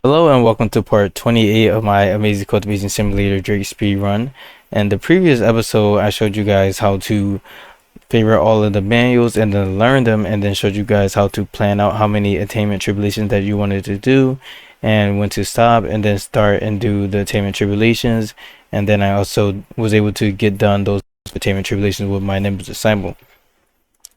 Hello and welcome to part 28 of my Amazing Cultivation Simulator Drake Speedrun. And the previous episode, I showed you guys how to figure out all of the manuals and then learn them, and then showed you guys how to plan out how many attainment tribulations that you wanted to do and when to stop and then start and do the attainment tribulations. And then I also was able to get done those attainment tribulations with my Nimbus disciple.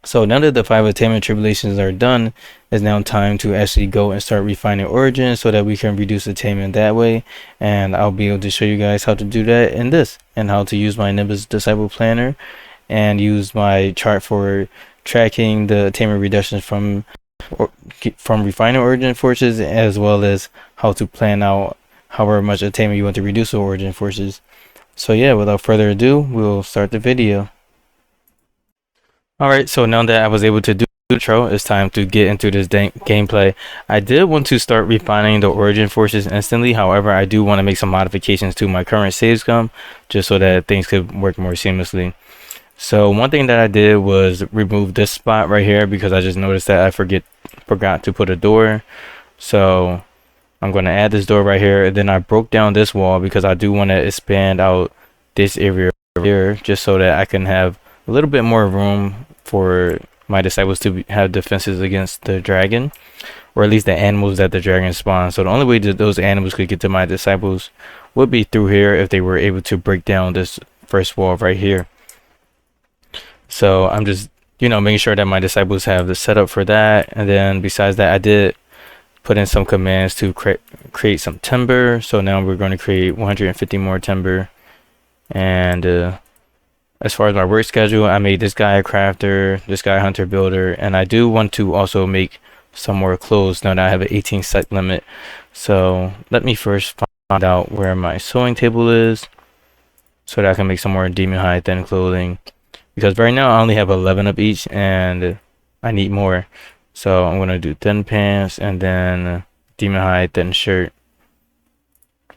So now that the 5 attainment tribulations are done, it's now time to actually go and start refining origin so that we can reduce attainment that way. And I'll be able to show you guys how to do that in this, and how to use my Nimbus disciple planner and use my chart for tracking the attainment reductions from refining origin forces, as well as how to plan out however much attainment you want to reduce with origin forces. So yeah, without further ado, we'll start the video. Alright, so now that I was able to do the intro, it's time to get into this gameplay. I did want to start refining the origin forces instantly. However, I do want to make some modifications to my current save scum just so that things could work more seamlessly. So one thing that I did was remove this spot right here because I just noticed that I forgot to put a door. So I'm going to add this door right here, and then I broke down this wall because I do want to expand out this area here just so that I can have a little bit more room for my disciples to have defenses against the dragon, or at least the animals that the dragon spawns. So the only way that those animals could get to my disciples would be through here if they were able to break down this first wall right here. So I'm just, making sure that my disciples have the setup for that. And then besides that, I did put in some commands to create some timber. So now we're going to create 150 more timber. And as far as my work schedule, I made this guy a crafter, this guy a hunter builder, and I do want to also make some more clothes now that I have an 18 set limit. So let me first find out where my sewing table is so that I can make some more demon hide thin clothing, because right now I only have 11 of each and I need more. So I'm going to do thin pants and then demon hide thin shirt,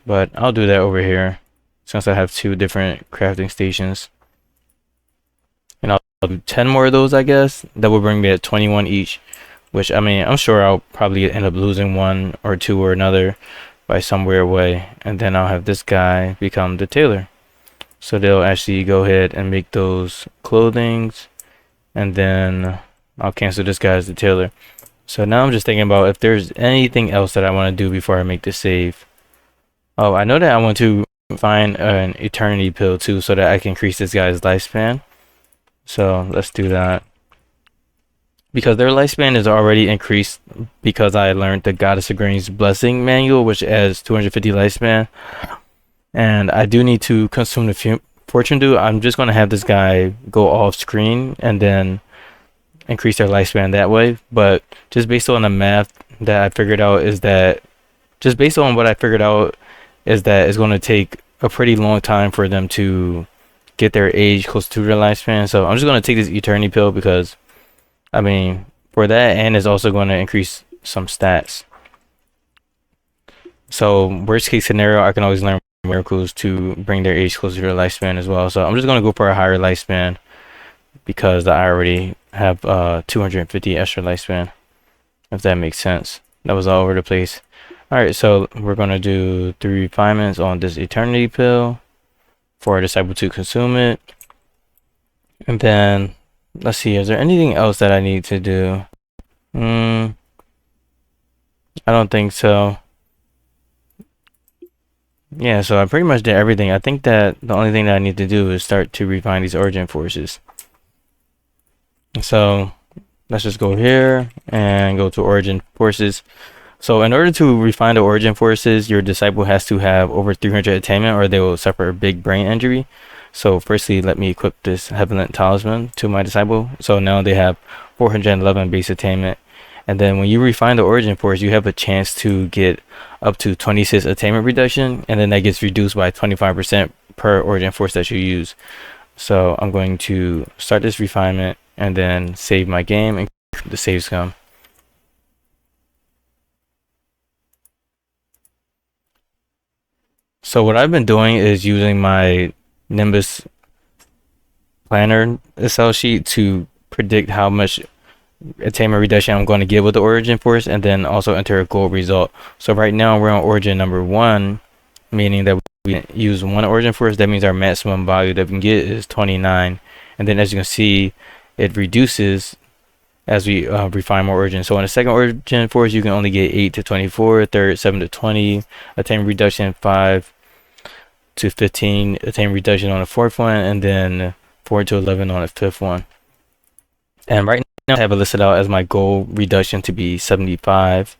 but I'll do that over here since I have 2 different crafting stations. And I'll do 10 more of those, I guess. That will bring me at 21 each, which, I mean, I'm sure I'll probably end up losing 1 or 2 or another by some weird way. And then I'll have this guy become the tailor. So they'll actually go ahead and make those clothings. And then I'll cancel this guy as the tailor. So now I'm just thinking about if there's anything else that I want to do before I make the save. Oh, I know that I want to find an eternity pill too, so that I can increase this guy's lifespan. So let's do that, because their lifespan is already increased because I learned the Goddess of Grain's Blessing manual, which adds 250 lifespan. And I do need to consume the fortune dew. I'm just going to have this guy go off screen and then increase their lifespan that way. But just based on the math that I figured out is that it's going to take a pretty long time for them to get their age close to their lifespan. So I'm just going to take this eternity pill because, I mean, for that, and it's also going to increase some stats. So worst case scenario, I can always learn miracles to bring their age closer to their lifespan as well. So I'm just going to go for a higher lifespan because I already have 250 extra lifespan, if that makes sense. That was all over the place. Alright, so we're going to do 3 refinements on this eternity pill for a disciple to consume it. And then let's see, is there anything else that I need to do? I don't think so. Yeah, so I pretty much did everything. I think that the only thing that I need to do is start to refine these origin forces. So let's just go here and go to origin forces. So in order to refine the origin forces, your disciple has to have over 300 attainment or they will suffer a big brain injury. So firstly, let me equip this Heavenly Talisman to my disciple. So now they have 411 base attainment. And then when you refine the origin force, you have a chance to get up to 26 attainment reduction. And then that gets reduced by 25% per origin force that you use. So I'm going to start this refinement and then save my game and the save scum. So what I've been doing is using my Nimbus planner Excel sheet to predict how much attainment reduction I'm going to get with the origin force, and then also enter a goal result. So right now we're on origin number 1, meaning that we use 1 origin force. That means our maximum value that we can get is 29. And then as you can see, it reduces as we refine more origin. So in the second origin force, you can only get 8 to 24, third 7 to 20, attainment reduction 5 to 15, attainment reduction on the fourth one, and then 4 to 11 on the fifth one. And right now I have it listed out as my goal reduction to be 75,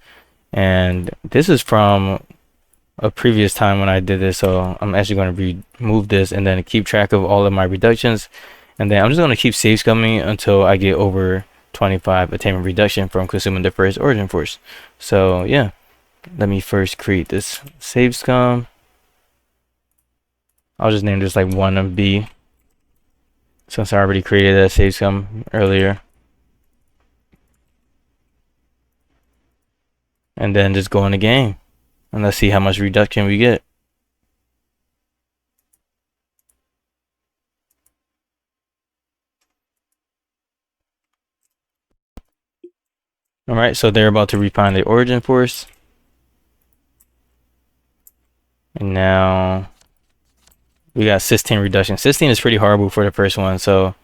and this is from a previous time when I did this, so I'm actually going to remove this and then keep track of all of my reductions, and then I'm just going to keep save scumming until I get over 25 attainment reduction from consuming the first origin force. So yeah, let me first create this save scum. I'll just name this like 1B since I already created that save scum earlier. And then just go in the game and let's see how much reduction we get. Alright, so they're about to refine the origin force. And now we got 16 reduction. 16 is pretty horrible for the first one, so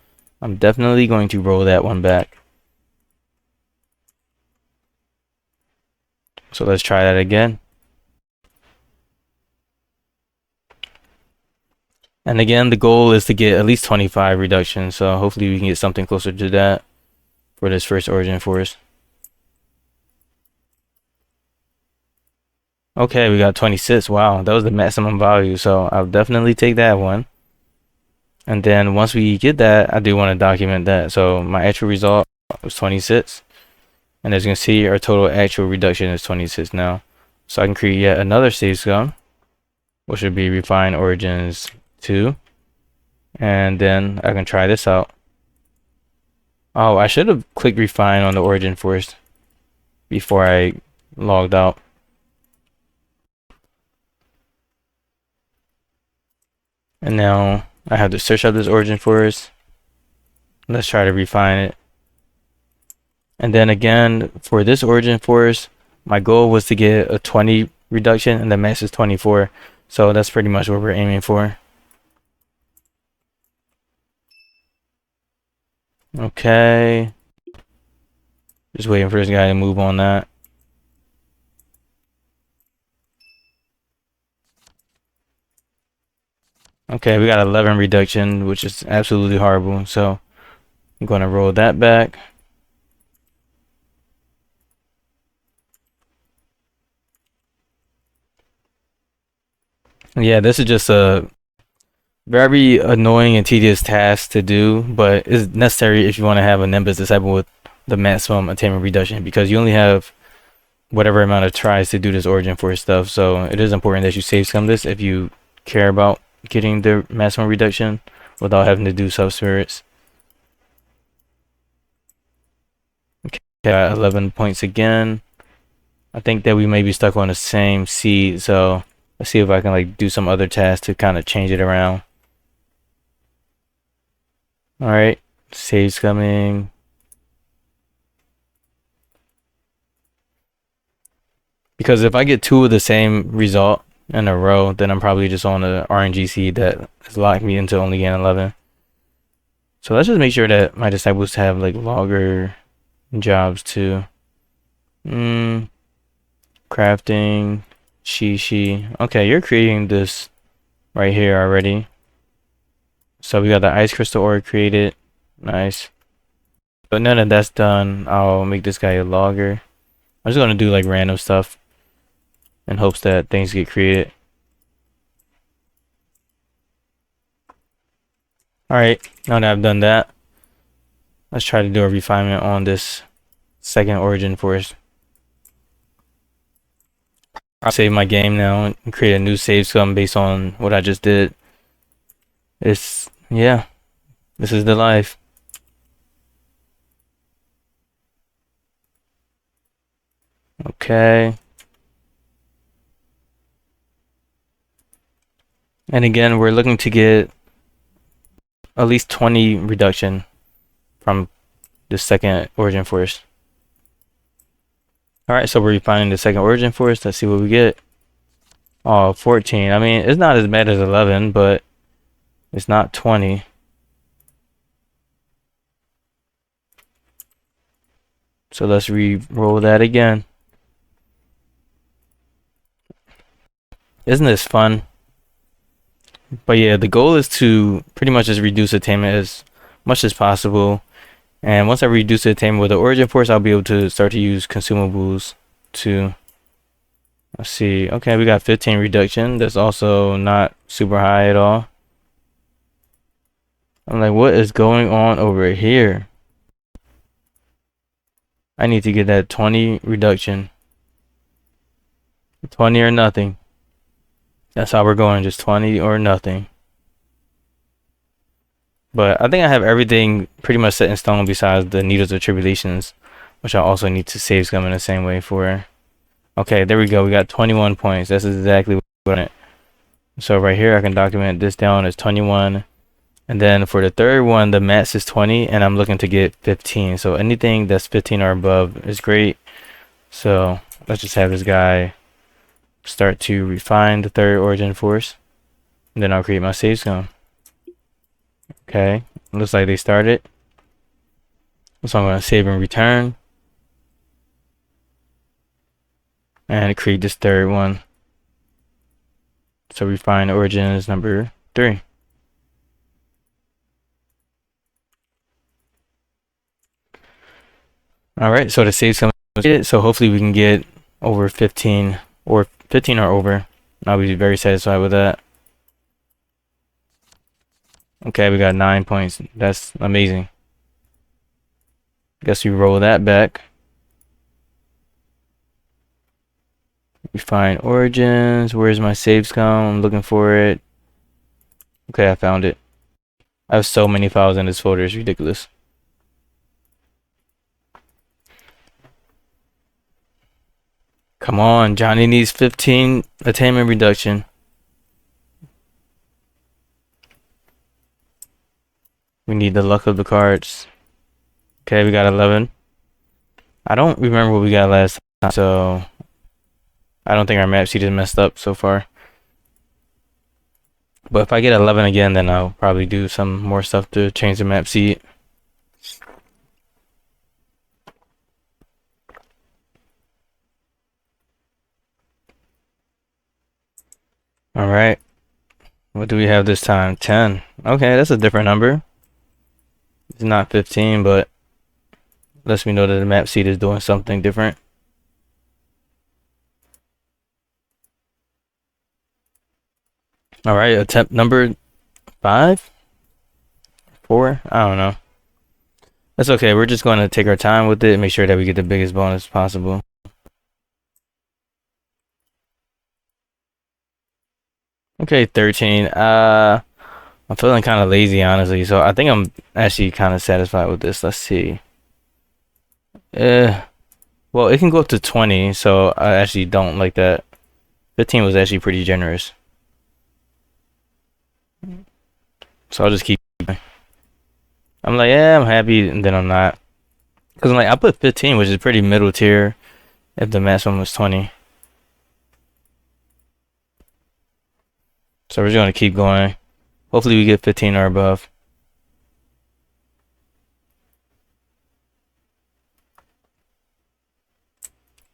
I'm definitely going to roll that one back. So let's try that again. And again, the goal is to get at least 25 reduction, so hopefully we can get something closer to that for this first origin force. Okay, we got 26. Wow, that was the maximum value, so I'll definitely take that one. And then once we get that, I do want to document that. So my actual result was 26. And as you can see, our total actual reduction is 26 now. So I can create yet another save scum, which would be refine origins 2. And then I can try this out. Oh, I should have clicked refine on the origin first before I logged out. And now I have to search up this origin force. Let's try to refine it. And then again, for this origin force, my goal was to get a 20 reduction, and the max is 24. So that's pretty much what we're aiming for. Okay. Just waiting for this guy to move on that. Okay, we got 11 reduction, which is absolutely horrible. So I'm going to roll that back. Yeah, this is just a very annoying and tedious task to do, but it's necessary if you want to have a Nimbus disabled with the maximum attainment reduction, because you only have whatever amount of tries to do this origin for stuff. So it is important that you save scum this if you care about getting the maximum reduction without having to do sub-spirits. Okay, got 11 points again. I think that we may be stuck on the same seed, so let's see if I can like do some other tasks to kind of change it around. Alright, saves coming. Because if I get 2 of the same result in a row, then I'm probably just on the RNG seed that has locked me into only getting 11. So let's just make sure that my disciples have like logger jobs too. Crafting, Shishi. Okay, you're creating this right here already. So we got the ice crystal ore created. Nice. But now that that's done, I'll make this guy a logger. I'm just gonna do like random stuff in hopes that things get created. Alright, now that I've done that, let's try to do a refinement on this second origin force. I'll save my game now and create a new save scum based on what I just did. Yeah, this is the life. Okay. And again, we're looking to get at least 20 reduction from the second origin force. All right, so we're refining the second origin force. Let's see what we get. Oh, 14. I mean, it's not as bad as 11, but it's not 20. So let's re-roll that again. Isn't this fun? But yeah, the goal is to pretty much just reduce attainment as much as possible. And once I reduce the attainment with the origin force, I'll be able to start to use consumables to... Let's see. Okay, we got 15 reduction. That's also not super high at all. I'm like, what is going on over here? I need to get that 20 reduction. 20 or nothing. That's how we're going, just 20 or nothing. But I think I have everything pretty much set in stone besides the Needles of Tribulations, which I also need to save scum in the same way for. Okay, there we go. We got 21 points. That's exactly what we wanted. So right here, I can document this down as 21. And then for the third one, the max is 20, and I'm looking to get 15. So anything that's 15 or above is great. So let's just have this guy start to refine the third origin force. And then I'll create my save scum. Okay, looks like they started. So I'm going to save and return. And create this third one. So refine origin is number 3. Alright, so the save scum is it. So hopefully we can get over 15 or 15 or over. I'll be very satisfied with that. Okay, we got 9 points. That's amazing. Guess we roll that back. Refine origins. Where's my save scum? I'm looking for it. Okay, I found it. I have so many files in this folder. It's ridiculous. Come on, Johnny needs 15 attainment reduction. We need the luck of the cards. Okay, we got 11. I don't remember what we got last time, so I don't think our map sheet is messed up so far. But if I get 11 again, then I'll probably do some more stuff to change the map sheet. Alright. What do we have this time? 10. Okay, that's a different number. It's not 15, but lets me know that the map sheet is doing something different. Alright, attempt number 5? 4? I don't know. That's okay. We're just going to take our time with it and make sure that we get the biggest bonus possible. Okay, 13. I'm feeling kind of lazy, honestly, so I think I'm actually kind of satisfied with this. Let's see. Well, it can go up to 20, so I actually don't like that. 15 was actually pretty generous. So I'll just keep going. I'm like, yeah, I'm happy, and then I'm not. Because I'm like, I put 15, which is pretty middle tier, if the maximum was 20. So we're just going to keep going. Hopefully we get 15 or above.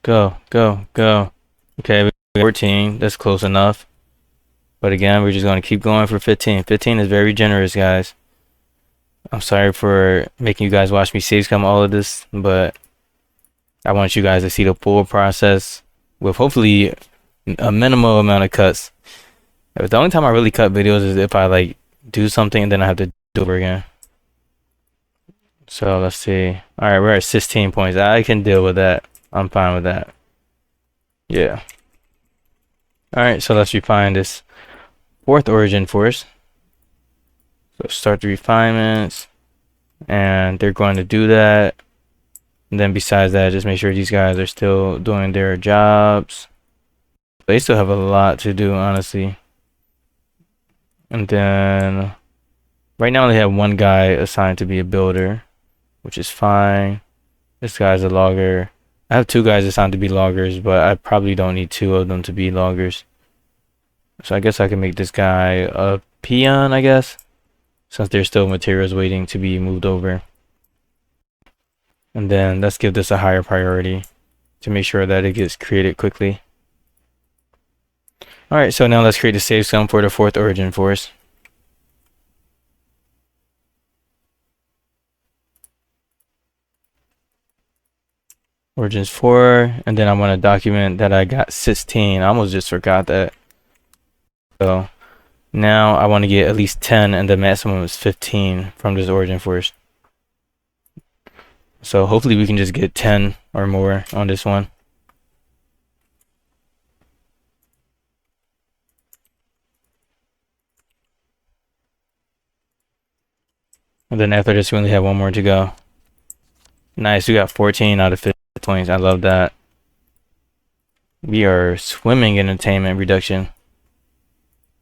Go, go, go. Okay, we got 14. That's close enough. But again, we're just going to keep going for 15. 15 is very generous, guys. I'm sorry for making you guys watch me save scum all of this, but I want you guys to see the full process with hopefully a minimal amount of cuts. The only time I really cut videos is if I like do something and then I have to do it over again. So let's see. Alright, we're at 16 points. I can deal with that. I'm fine with that. Yeah. Alright, so let's refine this fourth origin force. So start the refinements. And they're going to do that. And then besides that, just make sure these guys are still doing their jobs. They still have a lot to do, honestly. And then right now they have one guy assigned to be a builder. which is fine. This guy's a logger. I have two guys assigned to be loggers, but I probably don't need two of them to be loggers. So I guess I can make this guy a peon, I guess, since there's still materials waiting to be moved over. And then let's give this a higher priority to make sure that it gets created quickly. Alright, so now let's create a save scum for the fourth origin force. Origins 4, and then I want to document that I got 16. I almost just forgot that. So now I want to get at least 10, and the maximum is 15 from this origin force. So hopefully we can just get 10 or more on this one. And then after this, we only have one more to go. Nice, we got 14 out of 50 points. I love that. We are swimming in attainment reduction.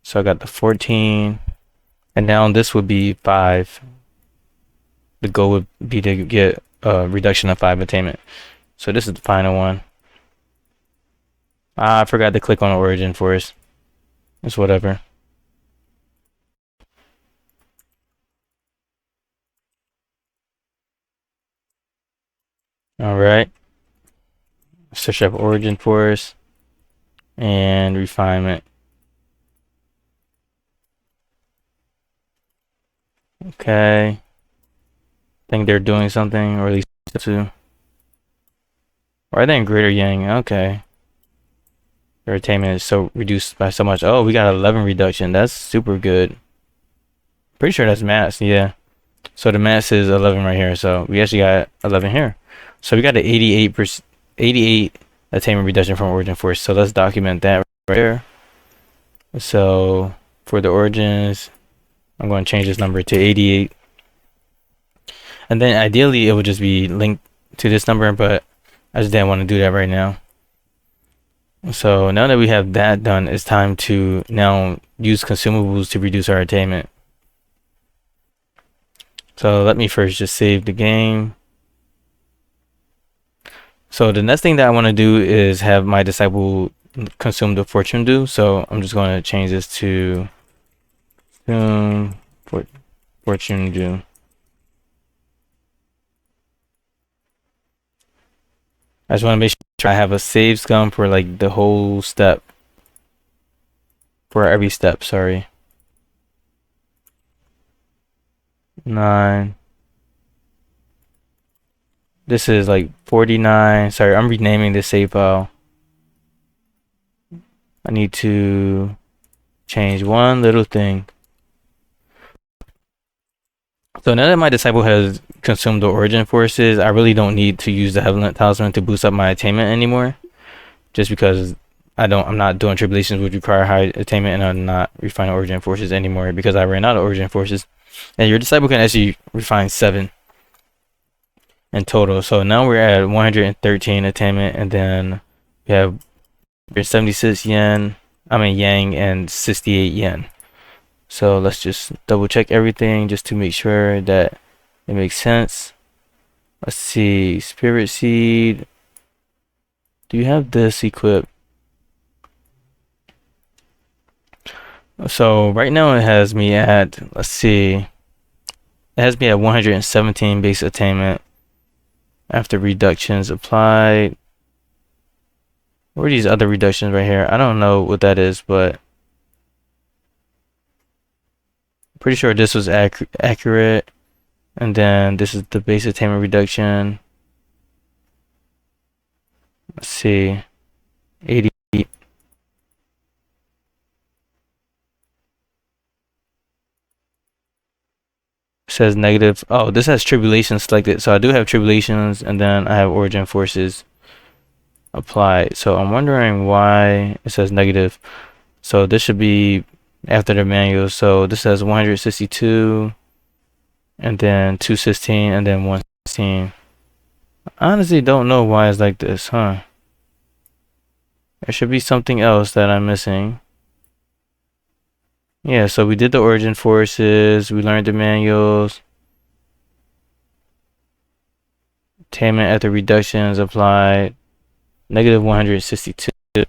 So I got the 14. And now this would be 5. The goal would be to get a reduction of 5 attainment. So this is the final one. I forgot to click on origin force. It's whatever. Alright. Search up origin force and refinement. Okay. I think they're doing something, or at least two. Or are they in greater yang? Okay. Their attainment is so reduced by so much. Oh, we got 11 reduction. That's super good. Pretty sure that's max, yeah. So the max is 11 right here. So we actually got 11 here. So we got an 88 attainment reduction from origin force. So let's document that right there. So for the origins, I'm going to change this number to 88. And then ideally it would just be linked to this number, but I just didn't want to do that right now. So now that we have that done, it's time to now use consumables to reduce our attainment. So let me first just save the game. So the next thing that I want to do is have my disciple consume the fortune dew. So I'm just going to change this to fortune dew. I just want to make sure I have a save scum for like the whole step. For every step, sorry. 9. This is like 49. Sorry, I'm renaming this save file. I need to change one little thing. So now that my disciple has consumed the origin forces, I really don't need to use the Heavenly Talisman to boost up my attainment anymore. Just because I'm not doing tribulations which require high attainment, and I'm not refining origin forces anymore because I ran out of origin forces. And your disciple can actually refine 7 in total. So now we're at 113 attainment, and then we have 76 yang and 68 yen. So let's just double check everything just to make sure that it makes sense. Let's see, spirit seed. Do you have this equipped? So right now it has me at, let's see, it has me at 117 base attainment after reductions applied. What are these other reductions right here? I don't know what that is, but pretty sure this was accurate. And then this is the base attainment reduction. Let's see, 80. Says negative. Oh, this has tribulation selected, so I do have tribulations, and then I have origin forces applied. So I'm wondering why it says negative. So this should be after the manual. So this says 162, and then 216, and then 116. I honestly don't know why it's like this, huh? There should be something else that I'm missing. Yeah, so we did the origin forces, we learned the manuals. Attainment after reductions applied. Negative 162. I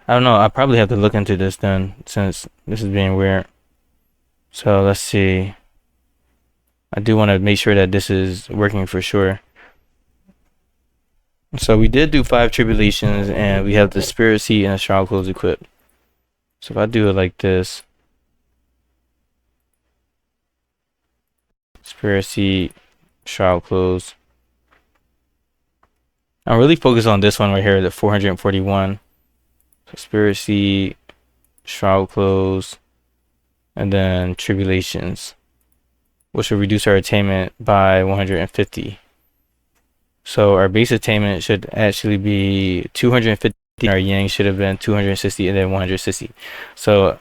don't know. I probably have to look into this then, since this is being weird. So let's see. I do want to make sure that this is working for sure. So we did do 5 tribulations, and we have the spirit seed and the shroud clothes equipped. So if I do it like this, spirit seed, shroud clothes. I'm really focused on this one right here, the 441. So spirit seed, shroud clothes, and then tribulations, which will reduce our attainment by 150. So our base attainment should actually be 250. Our yang should have been 260 and then 160. So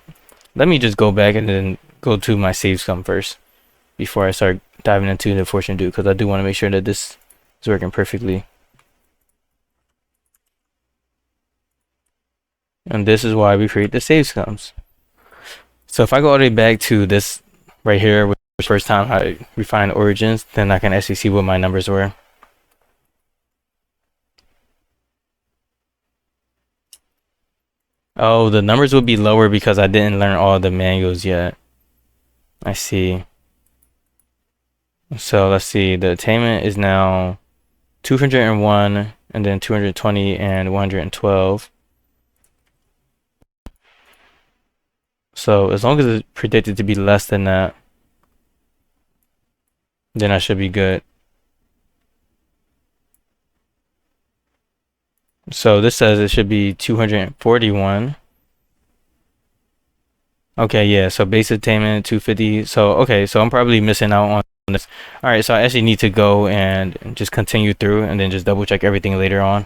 let me just go back and then go to my save scum first before I start diving into the fortune do, because I do want to make sure that this is working perfectly. And this is why we create the save scums. So if I go all the way back to this right here, which was the first time I refined origins, then I can actually see what my numbers were. Oh, the numbers would be lower because I didn't learn all the manuals yet. I see. So let's see, the attainment is now 201 and then 220 and 112. So as long as it's predicted to be less than that, then I should be good. So this says it should be 241. Okay, yeah, so base attainment 250. So okay, so I'm probably missing out on this. All right, so I actually need to go and just continue through and then just double check everything later on.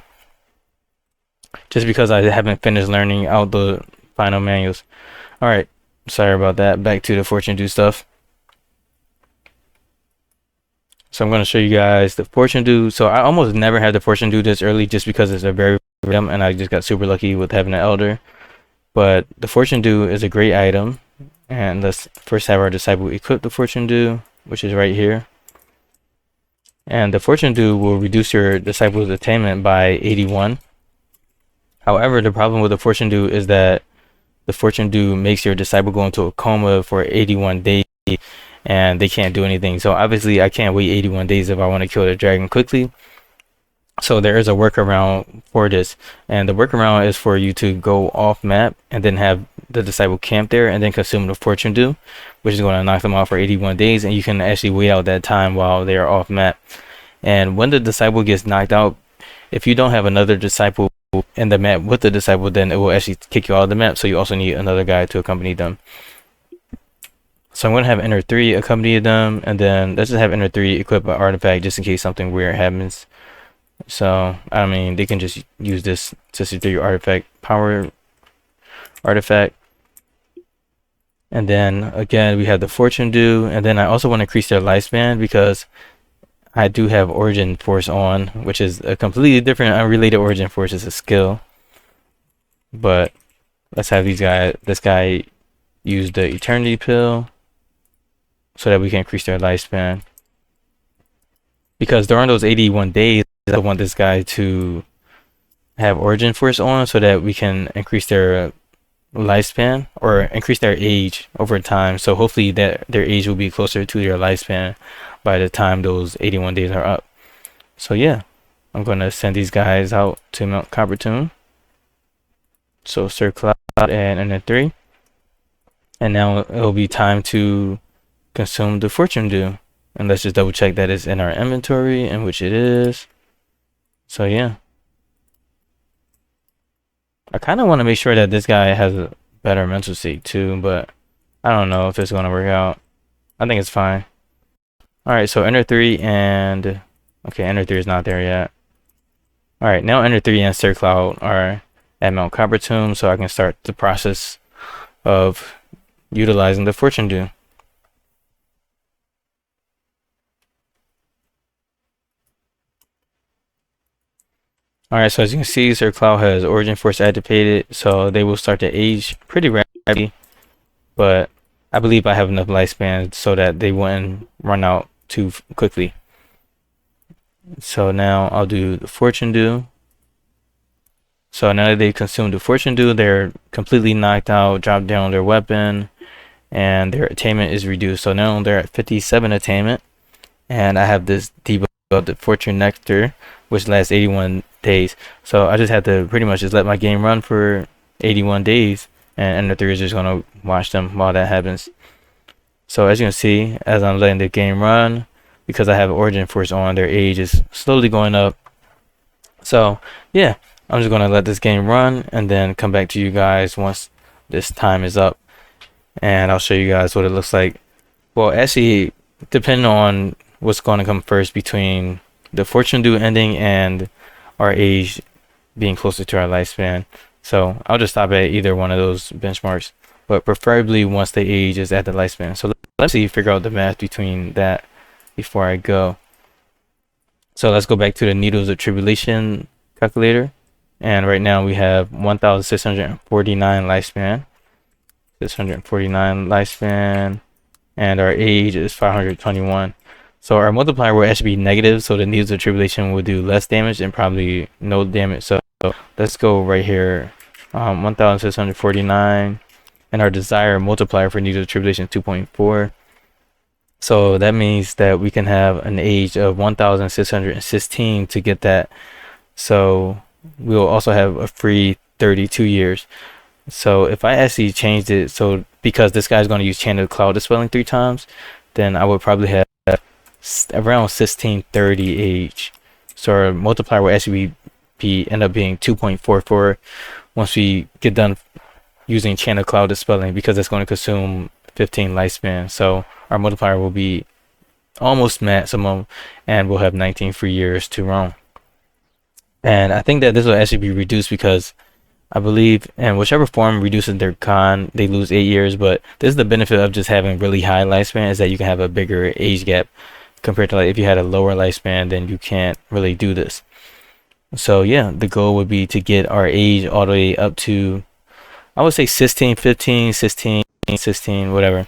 Just because I haven't finished learning out the final manuals. All right, sorry about that. Back to the fortune do stuff. So I'm going to show you guys the fortune do. So I almost never had the fortune do this early just because it's a very item, and I just got super lucky with having an elder. But the fortune do is a great item, and let's first have our disciple equip the fortune do, which is right here. And the fortune do will reduce your disciple's attainment by 81. However, the problem with the fortune do is that the fortune do makes your disciple go into a coma for 81 days. And they can't do anything. So obviously I can't wait 81 days if I want to kill the dragon quickly. So there is a workaround for this, and the workaround is for you to go off map and then have the disciple camp there and then consume the fortune do, which is going to knock them off for 81 days, and you can actually wait out that time while they are off map. And when the disciple gets knocked out, if you don't have another disciple in the map with the disciple, then it will actually kick you out of the map, so you also need another guy to accompany them. So I'm going to have Enter 3 accompany them, and then let's just have Enter 3 equip an artifact just in case something weird happens. So, I mean, they can just use this 63 artifact power artifact. And then, again, we have the Fortune Do, and then I also want to increase their lifespan because I do have Origin Force on, which is a completely different, unrelated Origin Force. It's a skill. But let's have this guy use the Eternity Pill, so that we can increase their lifespan. Because during those 81 days, I want this guy to have Origin Force on so that we can increase their lifespan or increase their age over time. So hopefully that their age will be closer to their lifespan by the time those 81 days are up. So yeah, I'm going to send these guys out to Mount Coppertomb. So Sir Cloud and Ender 3. And now it'll be time to consume the fortune do, and let's just double check that it's in our inventory, in which it is. So yeah, I kind of want to make sure that this guy has a better mental state too, but I don't know if it's going to work out. I think it's fine. All right, so Ender 3 and okay, Ender 3 is not there yet. All right, now Ender 3 and Sir Cloud are at Mount Coppertomb, so I can start the process of utilizing the fortune do. Alright, so as you can see, Sir Cloud has Origin Force activated, so they will start to age pretty rapidly, but I believe I have enough lifespan so that they wouldn't run out too quickly. So now I'll do the Fortune Dew. So now that they consume the Fortune Dew, they're completely knocked out, drop down their weapon, and their attainment is reduced. So now they're at 57 attainment, and I have this debuff of the Fortune Nectar, which lasts 81 days. So I just have to pretty much just let my game run for 81 days, and Ender 3 is just gonna watch them while that happens. So as you can see, as I'm letting the game run, because I have Origin Force on, their age is slowly going up. So yeah, I'm just gonna let this game run and then come back to you guys once this time is up, and I'll show you guys what it looks like. Well, actually, depending on what's going to come first between the Fortune Dew ending and our age being closer to our lifespan. So I'll just stop at either one of those benchmarks, but preferably once the age is at the lifespan. So let's see, figure out the math between that before I go. So let's go back to the Needles of Tribulation calculator. And right now we have 1,649 lifespan. 649 lifespan. And our age is 521. So our multiplier will actually be negative, so the Needles of Tribulation will do less damage and probably no damage. So let's go right here, 1,649, and our desired multiplier for Needles of Tribulation is 2.4. So that means that we can have an age of 1,616 to get that. So we'll also have a free 32 years. So if I actually changed it, so because this guy's going to use Channel Cloud Dispelling 3 times, then I would probably have around 1630 age. So our multiplier will actually end up being 2.44 once we get done using Channel Cloud Dispelling, because it's going to consume 15 lifespan. So our multiplier will be almost maximum, and we'll have 19 free years to roam. And I think that this will actually be reduced because I believe, and whichever form reduces their con, they lose 8 years. But this is the benefit of just having really high lifespan, is that you can have a bigger age gap compared to, like, if you had a lower lifespan, then you can't really do this. So yeah, the goal would be to get our age all the way up to, I would say 16, 15, 16, 16, whatever.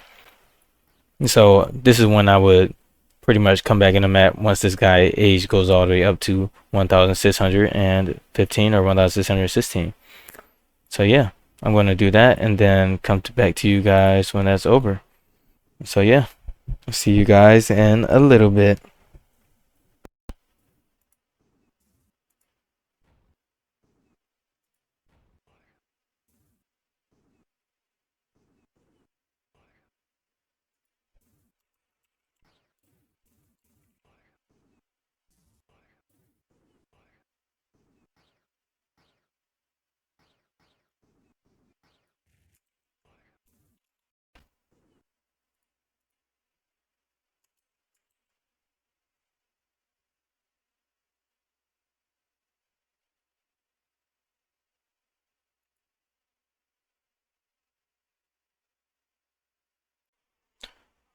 So this is when I would pretty much come back in the map once this guy age goes all the way up to 1,615 or 1,616. So yeah, I'm going to do that and then come back to you guys when that's over. So yeah, I'll see you guys in a little bit.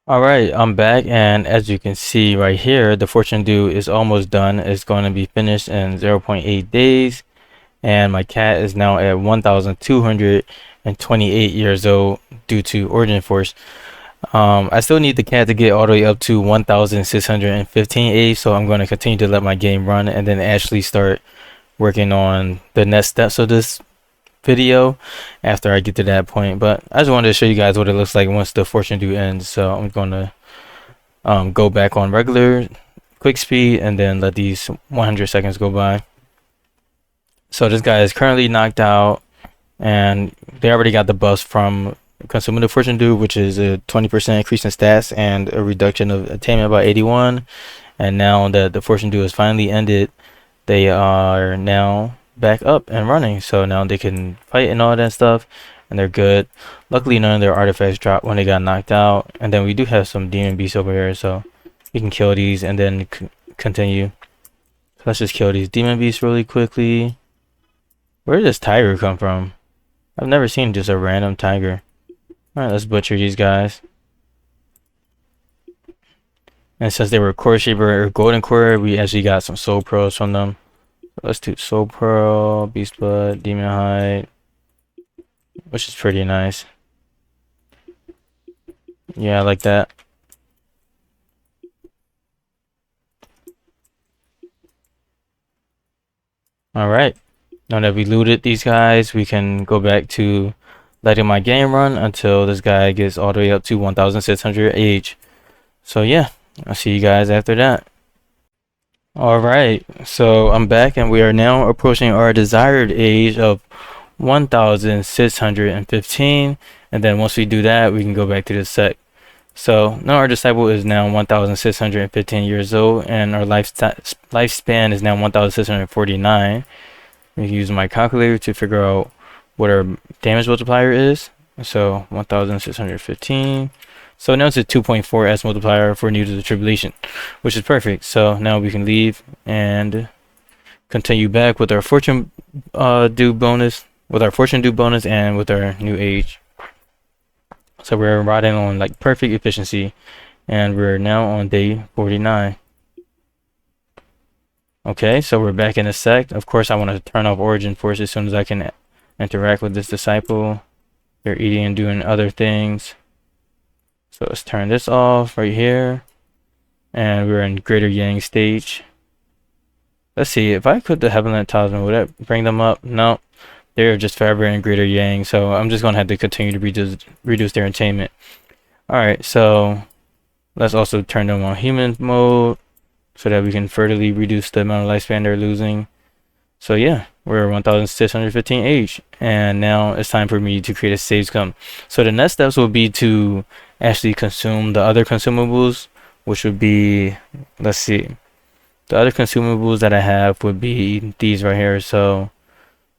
All right, I'm back, and as you can see right here, the Fortune Dew is almost done. It's going to be finished in 0.8 days, and my cat is now at 1,228 years old due to Origin Force. I still need the cat to get all the way up to 1,615 age, so I'm going to continue to let my game run and then actually start working on the next steps of this video after I get to that point. But I just wanted to show you guys what it looks like once the Fortune Dew ends. So I'm going to go back on regular quick speed and then let these 100 seconds go by. So this guy is currently knocked out, and they already got the buffs from consuming the Fortune Dew, which is a 20% increase in stats and a reduction of attainment by 81. And now that the Fortune Dew is finally ended, they are now back up and running. So now they can fight and all that stuff, and they're good. Luckily, none of their artifacts dropped when they got knocked out. And then we do have some demon beasts over here, so we can kill these and then continue. So let's just kill these demon beasts really quickly. Where did this tiger come from? I've never seen just a random tiger. Alright, let's butcher these guys. And since they were Core Shaper or Golden Core, we actually got some Soul Pearls from them. Let's do Soul Pearl, Beast Blood, Demon Hide, which is pretty nice. Yeah, I like that. All right. Now that we looted these guys, we can go back to letting my game run until this guy gets all the way up to 1,600 age. So yeah, I'll see you guys after that. All right, so I'm back and we are now approaching our desired age of 1,615. And then once we do that, we can go back to the sect. So now our disciple is now 1,615 years old, and our lifespan is now 1,649. We can use my calculator to figure out what our damage multiplier is. So 1,615. So now it's a 2.4s multiplier for new to the tribulation, which is perfect. So now we can leave and continue back with our fortune due bonus, and with our new age. So we're riding on like perfect efficiency, and we're now on day 49. Okay, so we're back in the sect. Of course, I want to turn off origin force as soon as I can interact with this disciple. They're eating and doing other things. So let's turn this off right here. And we're in Greater Yang stage. Let's see, if I put the Heavenly Talisman, would that bring them up? No, they're just forever in Greater Yang. So I'm just going to have to continue to reduce their attainment. Alright, so let's also turn them on human mode so that we can furtherly reduce the amount of lifespan they're losing. So yeah, we're 1,615 age, and now it's time for me to create a save scum. So the next steps will be to actually consume the other consumables, which would be, let's see, the other consumables that I have would be these right here. So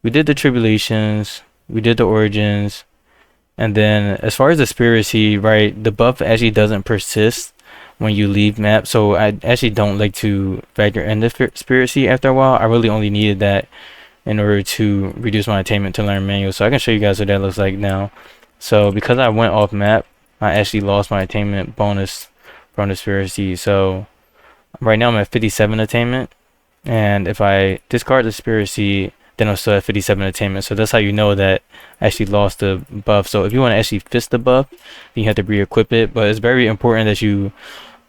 we did the tribulations, we did the origins, and then as far as the spiracy, right, the buff actually doesn't persist when you leave map, so I actually don't like to factor in the spiracy after a while. I really only needed that in order to reduce my attainment to learn manual, so I can show you guys what that looks like now. So because I went off map, I actually lost my attainment bonus from the spiracy. So right now I'm at 57 attainment, and if I discard the spiracy, then I'm still at 57 attainment. So that's how you know that I actually lost the buff. So if you want to actually fist the buff, you have to re-equip it, but it's very important that you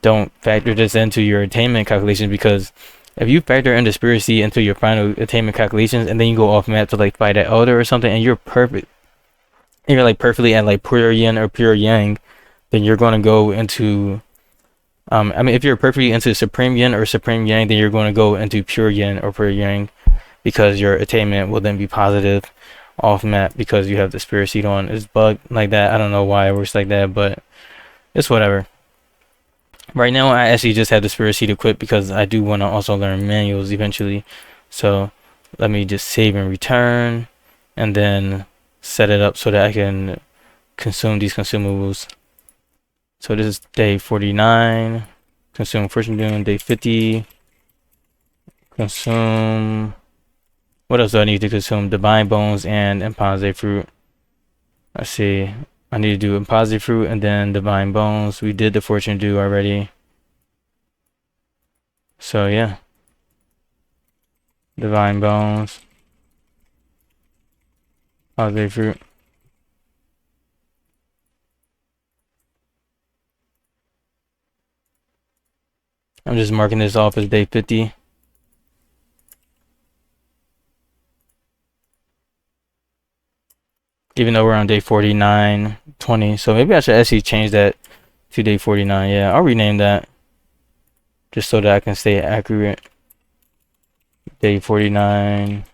don't factor this into your attainment calculations, because if you factor in the spiracy into your final attainment calculations and then you go off map to like fight an elder or something, and you're perfect, and you're like perfectly at like pure yin or pure yang, then you're going to go into I mean, if you're perfectly into supreme yin or supreme yang, then you're going to go into pure yin or pure yang, because your attainment will then be positive off map because you have the spirit seed on. It's bugged like that. I don't know why it works like that, but it's whatever. Right now I actually just have the spirit seed equipped because I do want to also learn manuals eventually. So let me just save and return, and then set it up so that I can consume these consumables. So this is day 49. Consume fortune doom. Day 50. Consume. What else do I need to consume? Divine bones and imposite fruit. Let's see. I need to do imposite fruit and then divine bones. We did the fortune dew already. So yeah. Divine bones. Imposite fruit. I'm just marking this off as day 50. Even though we're on day 49, 20. So maybe I should actually change that to day 49. Yeah, I'll rename that just so that I can stay accurate. Day 49.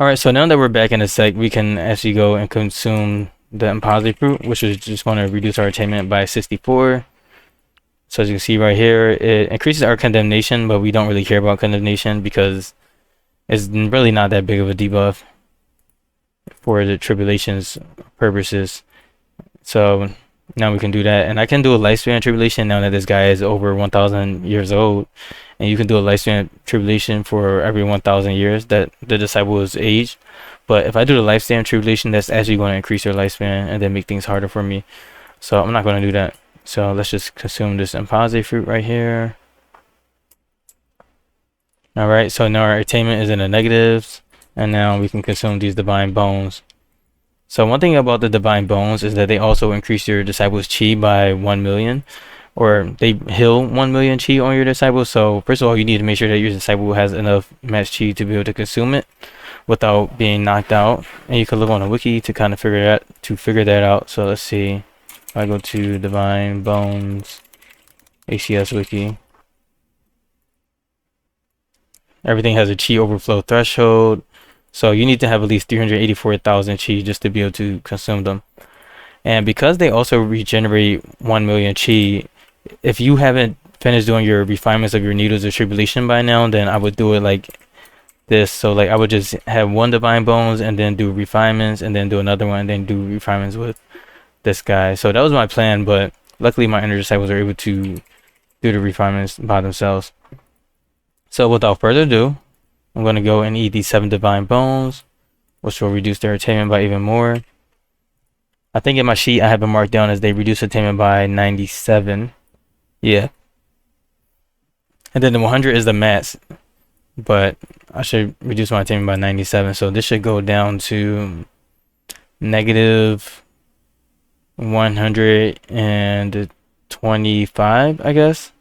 Alright, so now that we're back in the sect, we can actually go and consume the imposite fruit, which is just going to reduce our attainment by 64. So as you can see right here, it increases our condemnation, but we don't really care about condemnation because it's really not that big of a debuff for the tribulation's purposes. So now we can do that, and I can do a lifespan tribulation now that this guy is over 1,000 years old, and you can do a lifespan tribulation for every 1,000 years that the disciple is aged. But if I do the lifespan tribulation, that's actually going to increase their lifespan and then make things harder for me. So I'm not going to do that. So let's just consume this imposite fruit right here. Alright, so now our attainment is in the negatives, and now we can consume these divine bones. So one thing about the divine bones is that they also increase your disciples chi by 1 million, or they heal 1 million chi on your disciple. So first of all, you need to make sure that your disciple has enough max chi to be able to consume it without being knocked out. And you can look on a wiki to kind of figure that out. So let's see. If I go to Divine Bones ACS wiki, everything has a chi overflow threshold. So you need to have at least 384,000 chi just to be able to consume them. And because they also regenerate 1 million chi, if you haven't finished doing your refinements of your Needles of Tribulation by now, then I would do it like this. So like I would just have one Divine Bones and then do refinements and then do another one and then do refinements with this guy. So that was my plan, but luckily my inner disciples are able to do the refinements by themselves. So without further ado, I'm going to go and eat these 7 Divine Bones, which will reduce their attainment by even more. I think in my sheet I have it marked down as they reduce attainment by 97. Yeah. And then the 100 is the max, but I should reduce my attainment by 97. So this should go down to negative 125, I guess.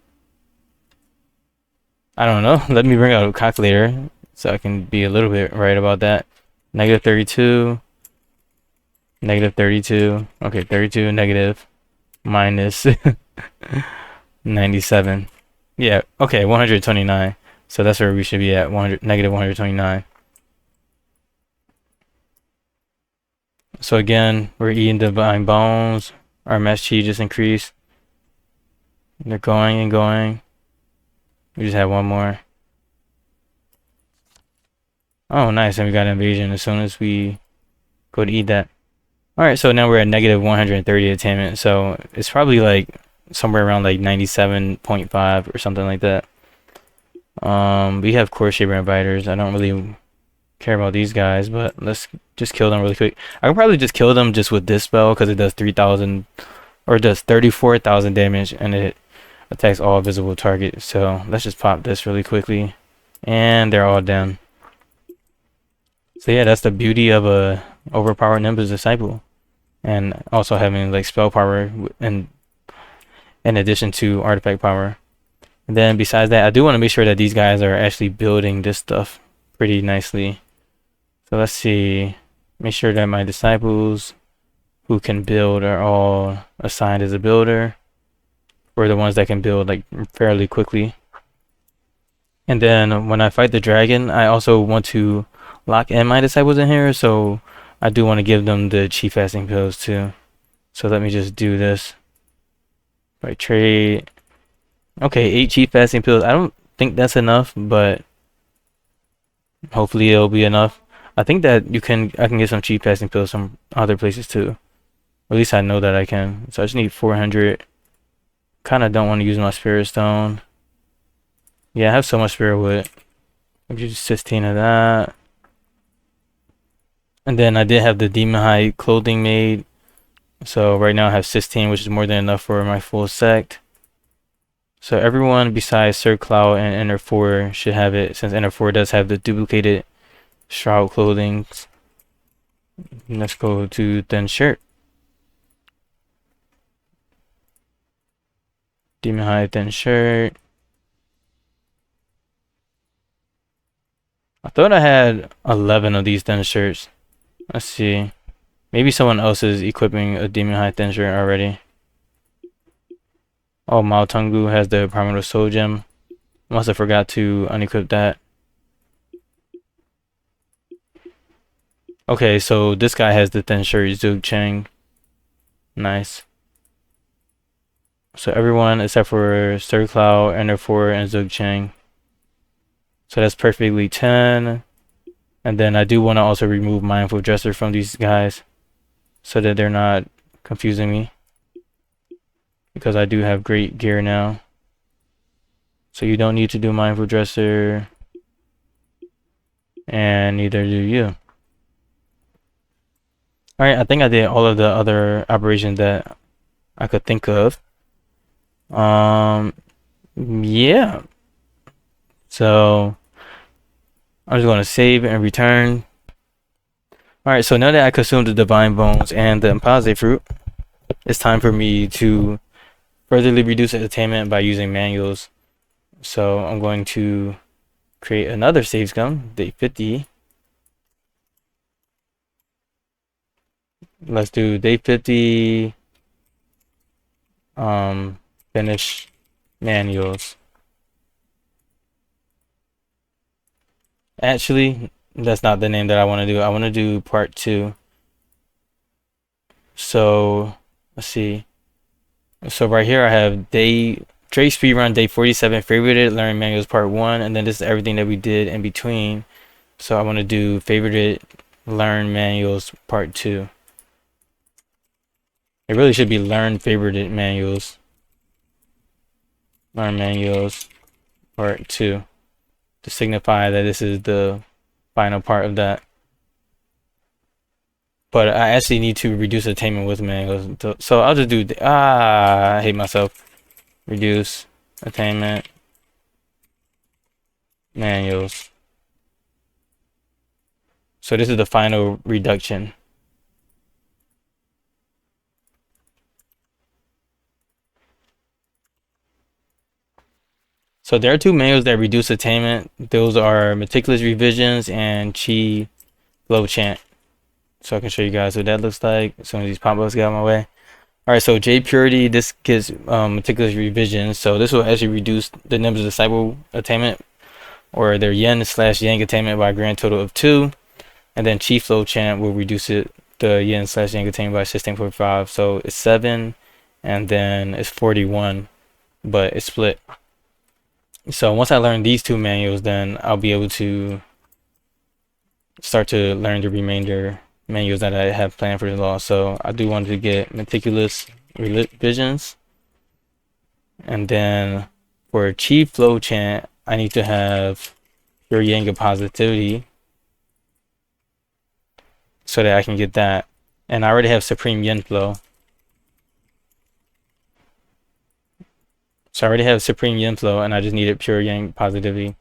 I don't know. Let me bring out a calculator so I can be a little bit right about that. Negative 32. Negative 32. Okay, 32 negative minus 97. Yeah, okay, 129. So that's where we should be at, negative 129. So again, we're eating Divine Bones. Our max chi just increased. They're going and going. We just have one more. Oh, nice. And we got Invasion as soon as we go to eat that. Alright, so now we're at negative 130 attainment. So it's probably like somewhere around like 97.5 or something like that. We have Core Shaper Inviters. I don't really care about these guys, but let's just kill them really quick. I can probably just kill them just with this spell because it does 3,000 or it does 34,000 damage and it attacks all visible targets. So let's just pop this really quickly and they're all down. So yeah, that's the beauty of a overpowered Nimbus disciple, and also having like spell power in addition to artifact power. And then besides that, I do want to make sure that these guys are actually building this stuff pretty nicely. So let's see, make sure that my disciples who can build are all assigned as a builder, or the ones that can build like fairly quickly. And then when I fight the dragon, I also want to lock in my disciples in here, so I do want to give them the chi fasting pills too. So let me just do this by trade. Okay, 8 chi fasting pills. I don't think that's enough, but hopefully it'll be enough. I think that I can get some chi fasting pills from other places too. At least I know that I can. So I just need 400. Kind of don't want to use my spirit stone. Yeah, I have so much spirit wood. I'll use 16 of that. And then I did have the demon hide clothing made. So right now I have 16, which is more than enough for my full sect. So everyone besides Sir Cloud and Inner 4 should have it, since Inner 4 does have the duplicated shroud clothing. Let's go to Thin Shirt. Demon hide Thin Shirt. I thought I had 11 of these thin shirts. Let's see. Maybe someone else is equipping a Demon High Thin Shirt already. Oh, Mao Tungu has the Primordial Soul Gem. Must have forgot to unequip that. Okay, so this guy has the Thin Shirt, Zug Chang. Nice. So everyone except for Sir Cloud, Ender 4, and Zug Chang. So that's perfectly 10. And then I do want to also remove Mindful Dresser from these guys so that they're not confusing me, because I do have great gear now. So you don't need to do Mindful Dresser, and neither do you. Alright, I think I did all of the other operations that I could think of. Yeah. So I'm just going to save and return. Alright, so now that I consumed the Divine Bones and the Impasse Fruit, it's time for me to furtherly reduce attainment by using manuals. So I'm going to create another save scum, day 50. Let's do day 50, finish manuals. Actually, that's not the name that I want to do. I want to do part 2. So let's see. So right here I have Trade Speedrun day 47, favorited learn manuals part 1, and then this is everything that we did in between. So I want to do favorited learn manuals part 2. It really should be learn favorited manuals. Learn manuals part 2 to signify that this is the final part of that. But I actually need to reduce attainment with manuals. So I'll just do, I hate myself. Reduce attainment manuals. So this is the final reduction. So there are 2 manuals that reduce attainment. Those are Meticulous Revisions and Chi Flow Chant. So I can show you guys what that looks like as soon as these pop-ups get out of my way. Alright, so J Purity, this gives Meticulous Revisions. So this will actually reduce the Nimbus Disciple attainment, or their yin/yang attainment, by a grand total of 2. And then Chi Flow Chant will reduce the yin/yang attainment by 16.5. So it's 7, and then it's 41, but it's split. So once I learn these 2 manuals, then I'll be able to start to learn the remainder manuals that I have planned for the law. So I do want to get Meticulous Revisions, and then for Chi Flow Chant, I need to have Pure Yang of Positivity so that I can get that. And I already have Supreme Yin Flow. So I already have Supreme Yin Flow, and I just needed Pure Yang Positivity.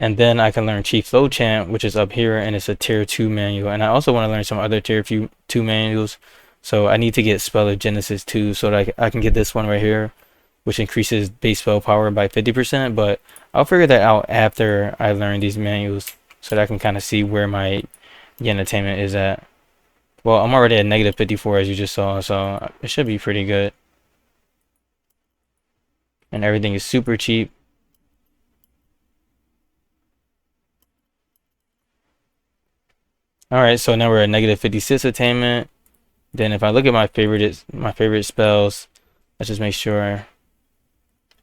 And then I can learn Chi Flow Chant, which is up here, and it's a tier 2 manual. And I also want to learn some other tier 2 manuals. So I need to get Spell of Genesis too, so that I can get this one right here, which increases base spell power by 50%. But I'll figure that out after I learn these manuals, so that I can kind of see where my yin attainment is at. Well, I'm already at negative 54, as you just saw, so it should be pretty good. And everything is super cheap. Alright, so now we're at negative 56 attainment. Then if I look at my favorite spells, let's just make sure.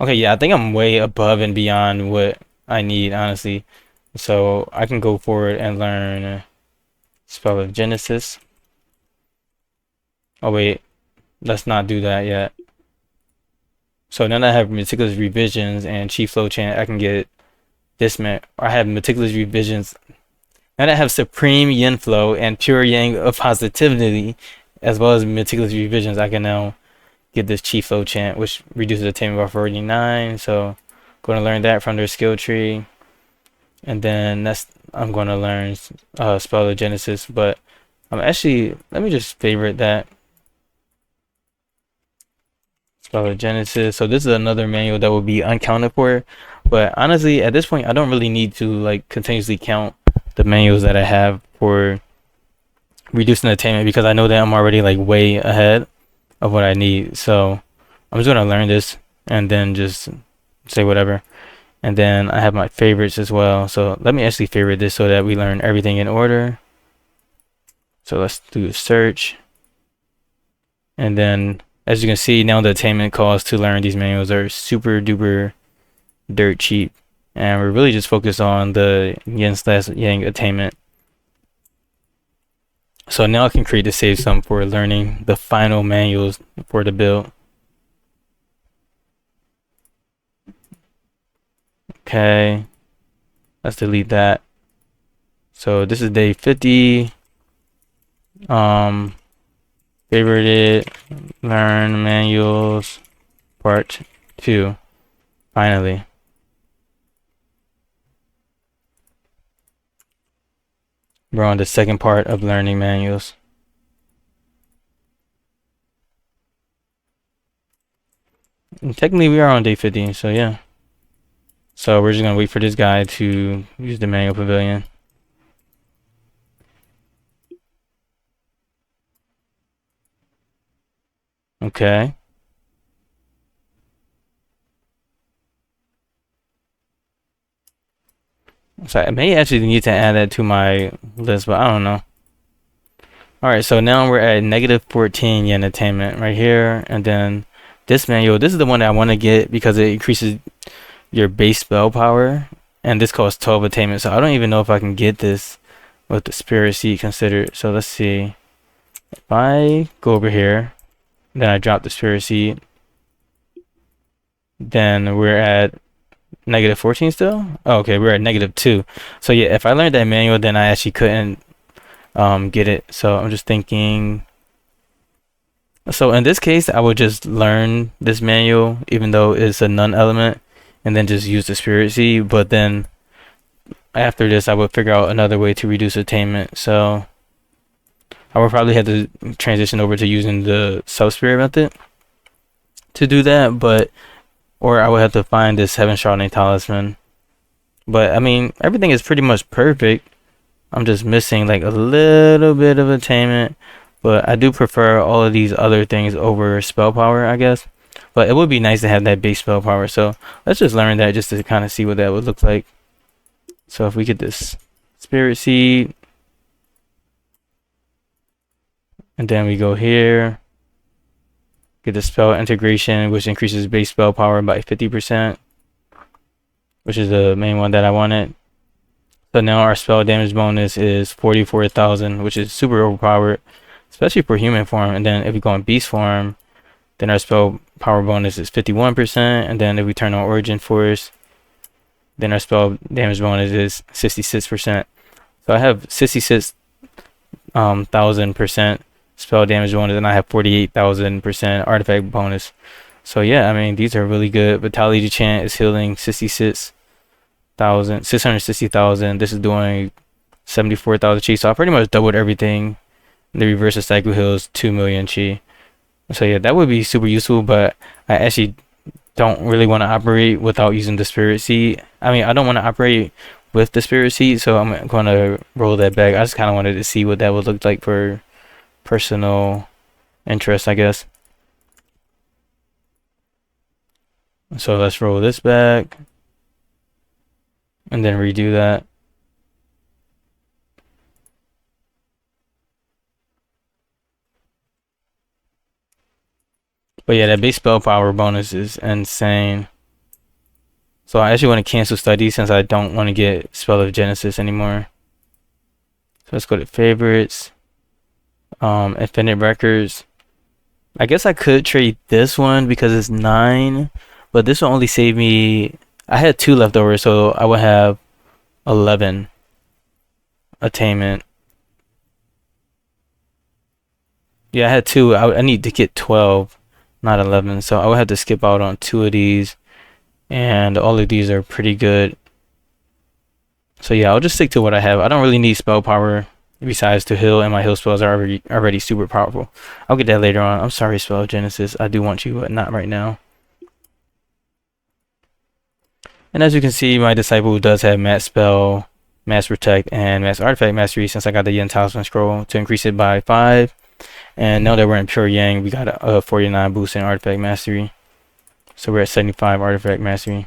Okay, yeah, I think I'm way above and beyond what I need, honestly. So I can go forward and learn Spell of Genesis. Oh wait, let's not do that yet. So now that I have Meticulous Revisions and Chi Flow Chant, I can get this I have Meticulous Revisions. Now that I have Supreme Yin Flow and Pure Yang of Positivity, as well as Meticulous Revisions, I can now get this Chi Flow Chant, which reduces attainment by 49. So I'm going to learn that from their skill tree. And then I'm going to learn Spell of Genesis, but let me just favorite that. Spell of Genesis. So this is another manual that will be uncounted for. But honestly, at this point, I don't really need to like continuously count the manuals that I have for reducing attainment, because I know that I'm already like way ahead of what I need. So I'm just gonna learn this and then just say whatever. And then I have my favorites as well. So let me actually favorite this so that we learn everything in order. So let's do a search. And then as you can see, now the attainment costs to learn these manuals are super duper dirt cheap. And we're really just focused on the yin/yang attainment. So now I can create the save sum for learning the final manuals for the build. Okay, let's delete that. So this is day 50. Favorited learn manuals part 2. Finally. We're on the second part of learning manuals. And technically, we are on day 50, so yeah. So we're just gonna wait for this guy to use the manual pavilion. Okay. So I may actually need to add that to my list, but I don't know. Alright, so now we're at negative 14 yen attainment right here. And then this manual, this is the one that I want to get because it increases your base spell power. And this costs 12 attainment. So I don't even know if I can get this with the spirit seed considered. So let's see. If I go over here, then I drop the spirit seed, then we're at negative 14 still? Oh, okay, we're at negative 2. So yeah, if I learned that manual, then I actually couldn't get it. So I'm just thinking. So in this case, I would just learn this manual, even though it's a non-element, and then just use the spirit seed. But then after this, I would figure out another way to reduce attainment. So I would probably have to transition over to using the sub-spirit method to do that, but or I would have to find this Heaven Shrouding Talisman. But I mean, everything is pretty much perfect. I'm just missing like a little bit of attainment, but I do prefer all of these other things over spell power, I guess. But it would be nice to have that base spell power. So let's just learn that just to kind of see what that would look like. So if we get this spirit seed, and then we go here, get the spell integration, which increases base spell power by 50%, which is the main one that I wanted. So now our spell damage bonus is 44,000, which is super overpowered, especially for human form. And then if we go on beast form, then our spell power bonus is 51%. And then if we turn on origin force, then our spell damage bonus is 66%. So I have 66,000% spell damage bonus, and I have 48,000% artifact bonus. So yeah, I mean, these are really good. Vitality Chant is healing 660,000. This is doing 74,000 chi. So I pretty much doubled everything. The reverse of cycle heals 2 million chi. So yeah, that would be super useful, but I actually don't really want to operate without using the spirit seed. I mean, I don't want to operate with the spirit seed, so I'm going to roll that back. I just kind of wanted to see what that would look like for personal interest, I guess. So let's roll this back and then redo that. But yeah, that base spell power bonus is insane. So I actually want to cancel study since I don't want to get Spell of Genesis anymore. So let's go to favorites. Infinite Records. I guess I could trade this one because it's 9, but this will only save me. I had 2 left over, so I would have 11 attainment. Yeah, I had 2. I need to get 12, not 11. So I would have to skip out on 2 of these, and all of these are pretty good. So yeah, I'll just stick to what I have. I don't really need spell power besides to heal, and my heal spells are already super powerful. I'll get that later on. I'm sorry, Spell of Genesis. I do want you, but not right now. And as you can see, my disciple does have Mass Spell, Mass Protect, and Mass Artifact Mastery since I got the Yen Talisman Scroll to increase it by 5. And now that we're in Pure Yang, we got a 49 boost in Artifact Mastery. So we're at 75 Artifact Mastery.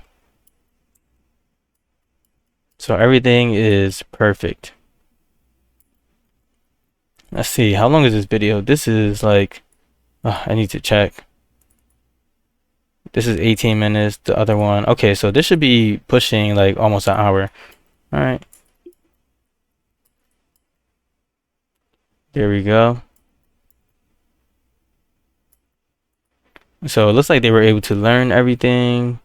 So everything is perfect. Let's see, how long is this video? This is like, I need to check. This is 18 minutes, the other one. Okay, so this should be pushing like almost an hour. All right. There we go. So it looks like they were able to learn everything.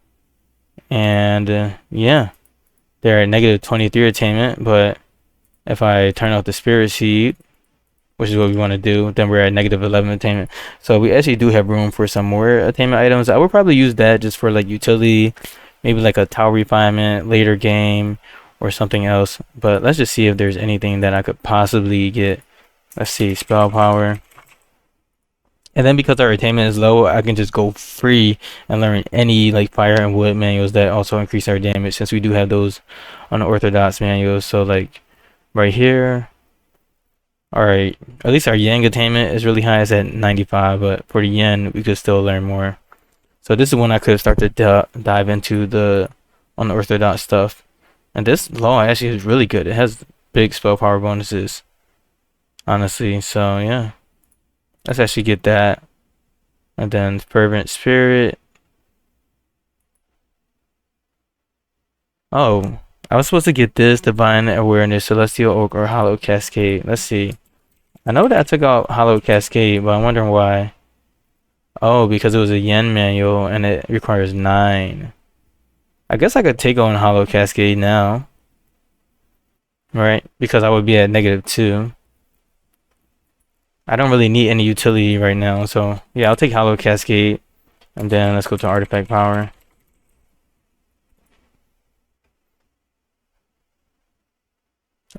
And yeah, they're at negative 23 attainment. But if I turn off the spirit seed, which is what we want to do, then we're at negative 11 attainment. So we actually do have room for some more attainment items. I would probably use that just for like utility, maybe like a tower refinement later game or something else. But let's just see if there's anything that I could possibly get. Let's see, spell power. And then because our attainment is low, I can just go free and learn any like fire and wood manuals that also increase our damage, since we do have those on the Orthodox manuals. So like right here, all right, at least our yang attainment is really high. It's at 95, but for the yen, we could still learn more. So this is when I could start to dive into the unorthodox stuff. And this law actually is really good. It has big spell power bonuses, honestly. So yeah, let's actually get that. And then fervent spirit. Oh, I was supposed to get this divine awareness, celestial oak, or hallowed cascade. Let's see. I know that I took out Hallowed Cascade, but I'm wondering why. Oh, because it was a yen manual and it requires 9. I guess I could take on Hallowed Cascade now, right? Because I would be at -2. I don't really need any utility right now, so yeah, I'll take Hallowed Cascade. And then let's go to artifact power.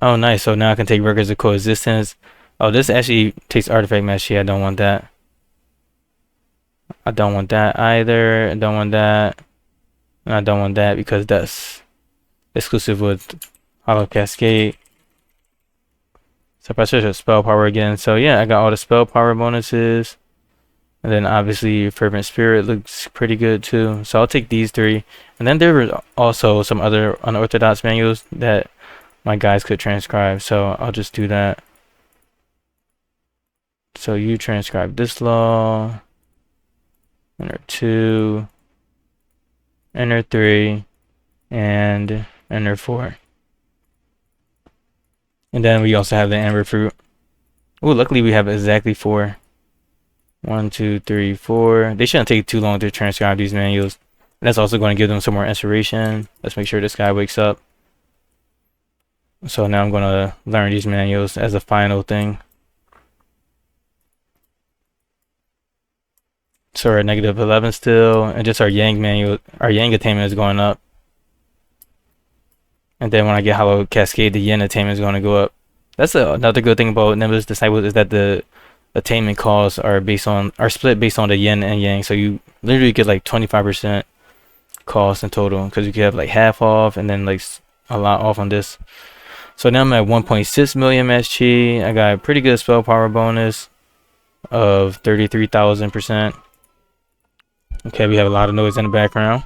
Oh, nice. So now I can take Records of Coexistence. Oh, this actually takes artifact mastery. I don't want that. I don't want that either. I don't want that. And I don't want that because that's exclusive with Hallowed Cascade. So if I search up spell power again, so yeah, I got all the spell power bonuses. And then obviously Fervent Spirit looks pretty good too. So I'll take these 3. And then there were also some other unorthodox manuals that my guys could transcribe. So I'll just do that. So you transcribe this law, enter 2, enter 3, and enter 4. And then we also have the amber fruit. Oh, luckily we have exactly 4. 1, 2, 3, 4. They shouldn't take too long to transcribe these manuals. That's also going to give them some more inspiration. Let's make sure this guy wakes up. So now I'm going to learn these manuals as a final thing. So we're at -11 still, and just our yang manual, our yang attainment is going up. And then when I get Hallowed Cascade, the yen attainment is going to go up. That's another good thing about Nimbus Disciples, is that the attainment costs are split based on the yen and yang. So you literally get like 25% cost in total, because you can have like half off and then like a lot off on this. So now I'm at 1.6 million match chi. I got a pretty good spell power bonus of 33,000%. Okay, we have a lot of noise in the background.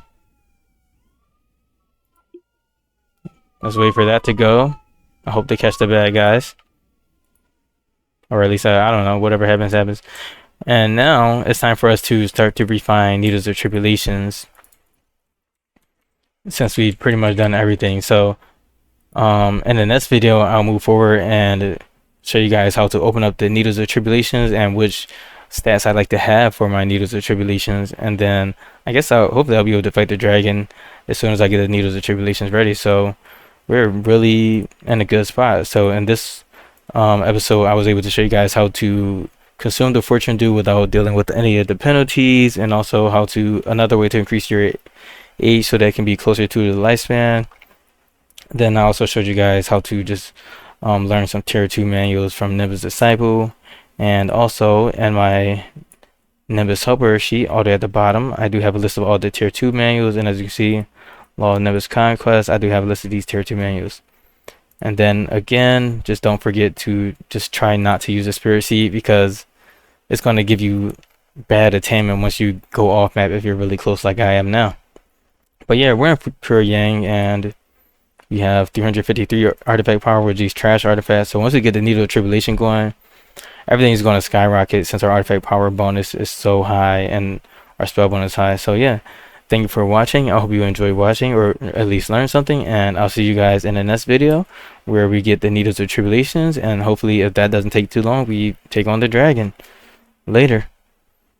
Let's wait for that to go. I hope they catch the bad guys. Or at least, I don't know, whatever happens, happens. And now it's time for us to start to refine Needles of Tribulations, since we've pretty much done everything. So, in the next video, I'll move forward and show you guys how to open up the Needles of Tribulations and which stats I like to have for my Needles of Tribulations. And then I guess hopefully I'll be able to fight the dragon as soon as I get the Needles of Tribulations ready. So we're really in a good spot. So in this episode, I was able to show you guys how to consume the fortune dew without dealing with any of the penalties, and also another way to increase your age so that it can be closer to the lifespan. Then I also showed you guys how to just learn some tier 2 manuals from Nimbus Disciple. And also in my Nimbus Helper sheet, all the way at the bottom, I do have a list of all the tier 2 manuals. And as you can see, Law of Nimbus Conquest, I do have a list of these tier 2 manuals. And then again, just don't forget to just try not to use a spirit seed, because it's going to give you bad attainment once you go off map if you're really close like I am now. But yeah, we're in pure yang, and we have 353 artifact power with these trash artifacts. So once we get the Needle of Tribulation going, everything is going to skyrocket, since our artifact power bonus is so high and our spell bonus high. So yeah, thank you for watching. I hope you enjoyed watching, or at least learned something, and I'll see you guys in the next video where we get the Needles of Tribulations, and hopefully if that doesn't take too long, we take on the dragon. Later.